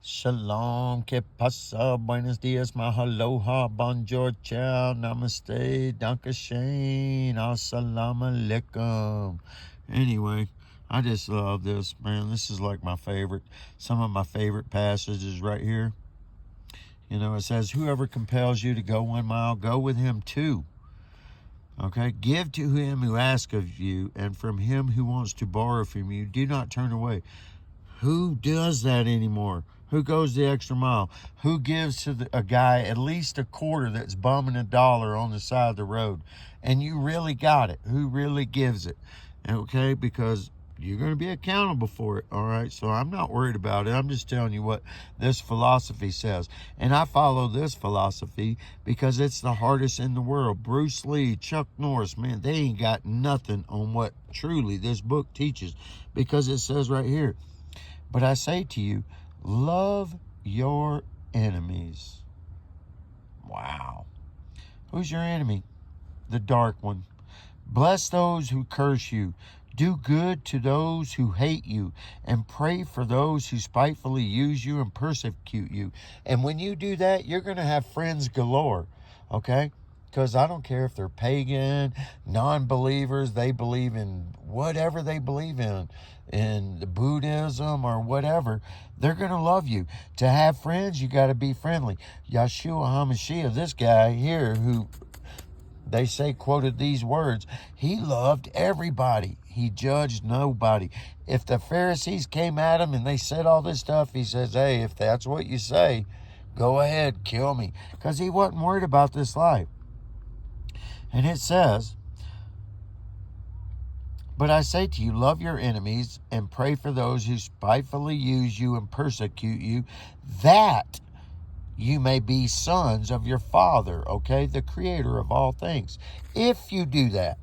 Shalom, que pasa, buenos dias, mahaloha, bonjour, ciao, namaste, dankeschön, assalamu alaikum. Anyway, I just love this, man. This is like my favorite, some of my favorite passages right here. You know, it says, whoever compels you to go 1 mile, go with him 2. Okay, give to him who asks of you, and from him who wants to borrow from you, do not turn away. Who does that anymore? Who goes the extra mile? Who gives to a guy at least a quarter that's bumming $1 on the side of the road? And you really got it. Who really gives it? Okay, because you're going to be accountable for it, all right? So I'm not worried about it. I'm just telling you what this philosophy says. And I follow this philosophy because it's the hardest in the world. Bruce Lee, Chuck Norris, man, they ain't got nothing on what truly this book teaches, because it says right here, but I say to you, love your enemies. Wow. Who's your enemy? The dark one. Bless those who curse you. Do good to those who hate you, and pray for those who spitefully use you and persecute you. And when you do that, you're going to have friends galore, okay? Because I don't care if they're pagan, non-believers, they believe in whatever they believe in the Buddhism or whatever, they're going to love you. To have friends, you got to be friendly. Yeshua HaMashiach, this guy here who they say quoted these words, he loved everybody. He judged nobody. If the Pharisees came at him and they said all this stuff, he says, hey, if that's what you say, go ahead, kill me. Because he wasn't worried about this life. And it says, but I say to you, love your enemies and pray for those who spitefully use you and persecute you, that you may be sons of your Father, okay, the creator of all things. If you do that.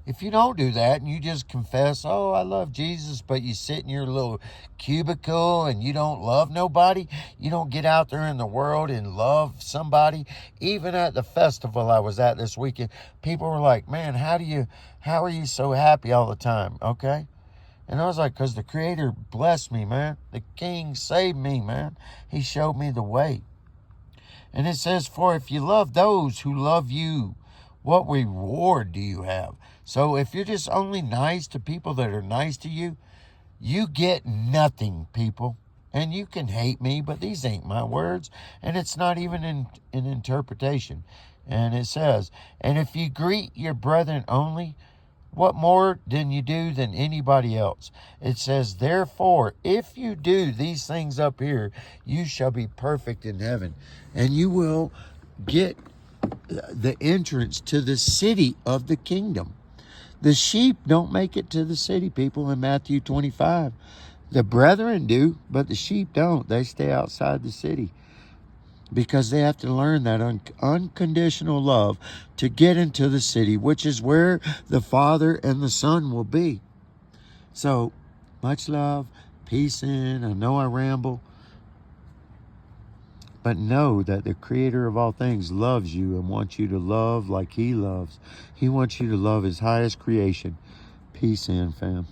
If you don't do that and you just confess, oh, I love Jesus, but you sit in your little cubicle and you don't love nobody, you don't get out there in the world and love somebody. Even at the festival I was at this weekend, people were like, man, how are you so happy all the time, okay? And I was like, because the Creator blessed me, man. The King saved me, man. He showed me the way. And it says, for if you love those who love you, what reward do you have? So if you're just only nice to people that are nice to you, you get nothing, people. And you can hate me, but these ain't my words. And it's not even in interpretation. And it says, and if you greet your brethren only, what more than you do than anybody else? It says, therefore, if you do these things up here, you shall be perfect in heaven. And you will get the entrance to the city of the kingdom. The sheep don't make it to the city, people, in Matthew 25. The brethren do, but the sheep don't. They stay outside the city because they have to learn that unconditional love to get into the city, which is where the Father and the Son will be. So, much love, peace in. I know I ramble. But know that the Creator of all things loves you and wants you to love like He loves. He wants you to love His highest creation. Peace in, fam.